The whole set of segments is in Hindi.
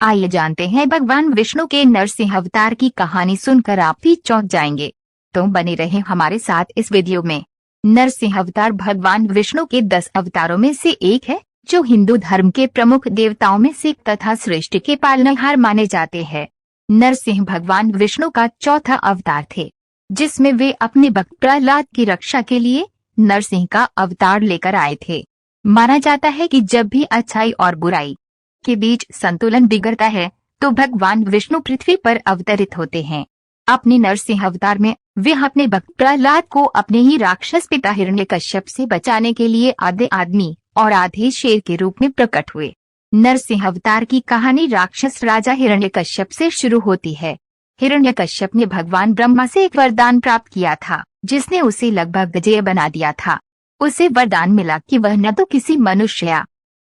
आइए जानते हैं भगवान विष्णु के नरसिंह अवतार की कहानी। सुनकर आप भी चौंक जाएंगे, तो बने रहें हमारे साथ इस वीडियो में। नरसिंह अवतार भगवान विष्णु के 10 अवतारों में से एक है, जो हिंदू धर्म के प्रमुख देवताओं में से तथा सृष्टि के पालनहार माने जाते हैं। नरसिंह भगवान विष्णु का चौथा अवतार थे, जिसमें वे अपने भक्त प्रहलाद की रक्षा के लिए नरसिंह का अवतार लेकर आए थे। माना जाता है कि जब भी अच्छाई और बुराई के बीच संतुलन बिगड़ता है, तो भगवान विष्णु पृथ्वी पर अवतरित होते हैं। अपने नरसिंह अवतार में वे अपने भक्त प्रहलाद को अपने ही राक्षस पिता हिरण्यकश्यप से बचाने के लिए आधे आदमी और आधे शेर के रूप में प्रकट हुए। नरसिंह अवतार की कहानी राक्षस राजा हिरण्यकश्यप से शुरू होती है। हिरण्यकश्यप ने भगवान ब्रह्मा से एक वरदान प्राप्त किया था, जिसने उसे लगभग अजेय बना दिया था। उसे वरदान मिला कि वह न तो किसी मनुष्य या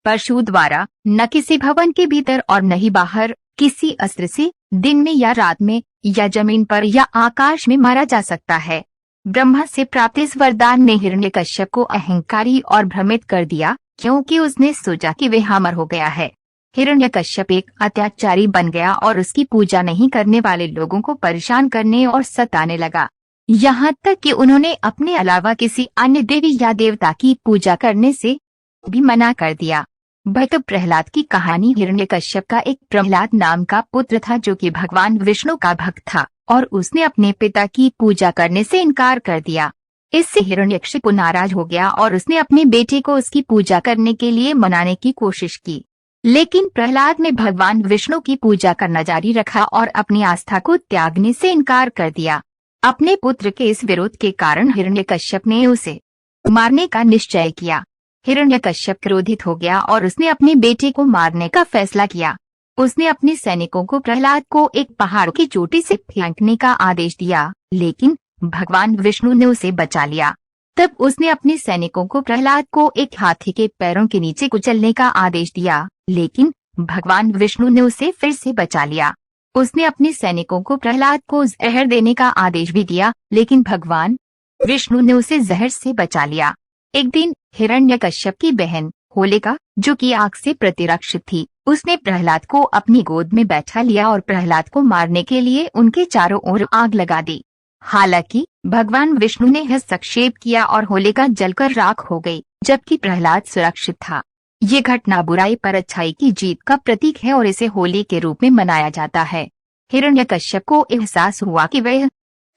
पशु द्वारा, न किसी भवन के भीतर और न ही बाहर, किसी अस्त्र से दिन में या रात में या जमीन पर या आकाश में मारा जा सकता है। ब्रह्मा से प्राप्त इस वरदान ने हिरण्यकश्यप को अहंकारी और भ्रमित कर दिया, क्योंकि उसने सोचा कि वह अमर हो गया है। हिरण्यकश्यप एक अत्याचारी बन गया और उसकी पूजा नहीं करने वाले लोगों को परेशान करने और सताने लगा। यहाँ तक कि उन्होंने अपने अलावा किसी अन्य देवी या देवता की पूजा करने से भी मना कर दिया। भक्त प्रहलाद की कहानी। हिरण्यकश्यप का एक प्रहलाद नाम का पुत्र था, जो कि भगवान विष्णु का भक्त था, और उसने अपने पिता की पूजा करने से इनकार कर दिया। इससे हिरण्यकश्यप नाराज हो गया और उसने अपने बेटे को उसकी पूजा करने के लिए मनाने की कोशिश की। लेकिन प्रहलाद ने भगवान विष्णु की पूजा करना जारी रखा और अपनी आस्था को त्यागने से इनकार कर दिया। अपने पुत्र के इस विरोध के कारण हिरण्यकश्यप ने उसे मारने का निश्चय किया। हिरण्यकश्यप क्रोधित हो गया और उसने अपने बेटे को मारने का फैसला किया। उसने अपने सैनिकों को प्रहलाद को एक पहाड़ की चोटी से फेंकने का आदेश दिया, लेकिन भगवान विष्णु ने उसे बचा लिया। तब उसने अपने सैनिकों को प्रहलाद को एक हाथी के पैरों के नीचे कुचलने का आदेश दिया, लेकिन भगवान विष्णु ने उसे फिर से बचा लिया। उसने अपने सैनिकों को प्रहलाद को जहर देने का आदेश भी दिया, लेकिन भगवान विष्णु ने उसे जहर से बचा लिया। एक दिन हिरण्यकश्यप की बहन होलिका, जो कि आग से प्रतिरक्षित थी, उसने प्रहलाद को अपनी गोद में बैठा लिया और प्रहलाद को मारने के लिए उनके चारों ओर आग लगा दी। हालांकि भगवान विष्णु ने हस्तक्षेप किया और होलिका जलकर राख हो गई, जबकि प्रहलाद सुरक्षित था। ये घटना बुराई पर अच्छाई की जीत का प्रतीक है और इसे होली के रूप में मनाया जाता है। हिरण्यकश्यप को एहसास हुआ कि वह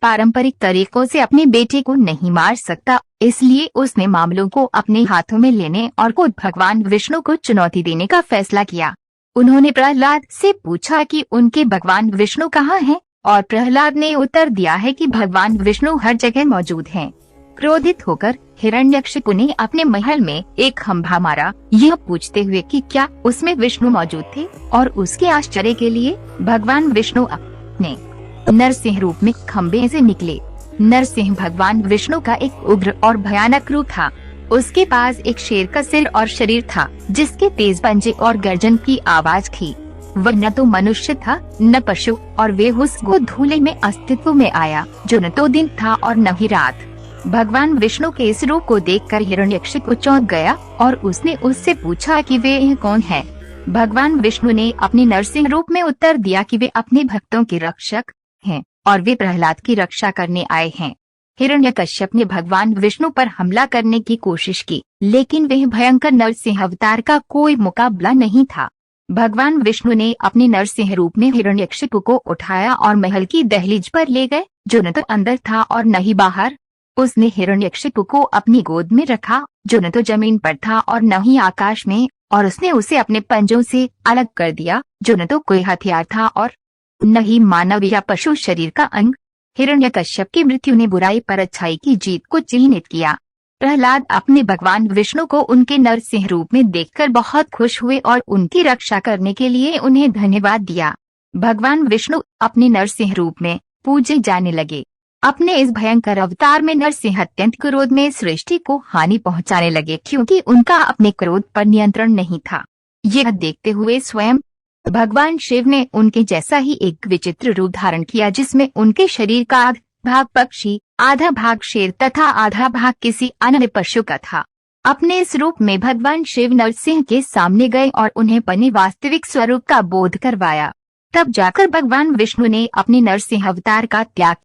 पारंपरिक तरीकों से अपने बेटे को नहीं मार सकता, इसलिए उसने मामलों को अपने हाथों में लेने और खुद भगवान विष्णु को चुनौती देने का फैसला किया। उन्होंने प्रहलाद से पूछा कि उनके भगवान विष्णु कहाँ हैं, और प्रहलाद ने उत्तर दिया है कि भगवान विष्णु हर जगह मौजूद हैं। क्रोधित होकर हिरण्यकश्यप ने अपने महल में एक खंभा मारा, यह पूछते हुए कि क्या उसमें विष्णु मौजूद थे, और उसके आश्चर्य के लिए भगवान विष्णु अपने नरसिंह रूप में खंभे से निकले। नरसिंह भगवान विष्णु का एक उग्र और भयानक रूप था। उसके पास एक शेर का सिर और शरीर था, जिसके तेज पंजे और गर्जन की आवाज थी। वह न तो मनुष्य था न पशु, और वे उस धूले में अस्तित्व में आया, जो न तो दिन था और न ही रात। भगवान विष्णु के इस रूप को देखकर हिरण्यकश्यप चौंक गया और उसने उससे पूछा कि वे कौन है। भगवान विष्णु ने अपने नरसिंह रूप में उत्तर दिया कि वे अपने भक्तों के रक्षक हैं और वे प्रहलाद की रक्षा करने आए हैं। हिरण्यकश्यप ने भगवान विष्णु पर हमला करने की कोशिश की, लेकिन वह भयंकर नरसिंह अवतार का कोई मुकाबला नहीं था। भगवान विष्णु ने अपने नरसिंह रूप में हिरण्यकश्यप को उठाया और महल की दहलीज पर ले गए, जो न तो अंदर था और न ही बाहर। उसने हिरण्यकश्यप को अपनी गोद में रखा, जो न तो जमीन पर था और न ही आकाश में, और उसने उसे अपने पंजों से अलग कर दिया, जो न तो कोई हथियार था और न ही मानव या पशु शरीर का अंग। हिरण्यकश्यप की मृत्यु ने बुराई पर अच्छाई की जीत को चिन्हित किया। प्रहलाद अपने भगवान विष्णु को उनके नरसिंह रूप में देखकर बहुत खुश हुए और उनकी रक्षा करने के लिए उन्हें धन्यवाद दिया। भगवान विष्णु अपने नरसिंह रूप में पूजे जाने लगे। अपने इस भयंकर अवतार में नरसिंह अत्यंत क्रोध में सृष्टि को हानि पहुंचाने लगे, क्योंकि उनका अपने क्रोध पर नियंत्रण नहीं था। यह देखते हुए स्वयं भगवान शिव ने उनके जैसा ही एक विचित्र रूप धारण किया, जिसमें उनके शरीर का आधा भाग पक्षी, आधा भाग शेर तथा आधा भाग किसी अन्य पशु का था। अपने इस रूप में भगवान शिव नरसिंह के सामने गए और उन्हें अपने वास्तविक स्वरूप का बोध करवाया। तब जाकर भगवान विष्णु ने अपने नरसिंह अवतार का त्याग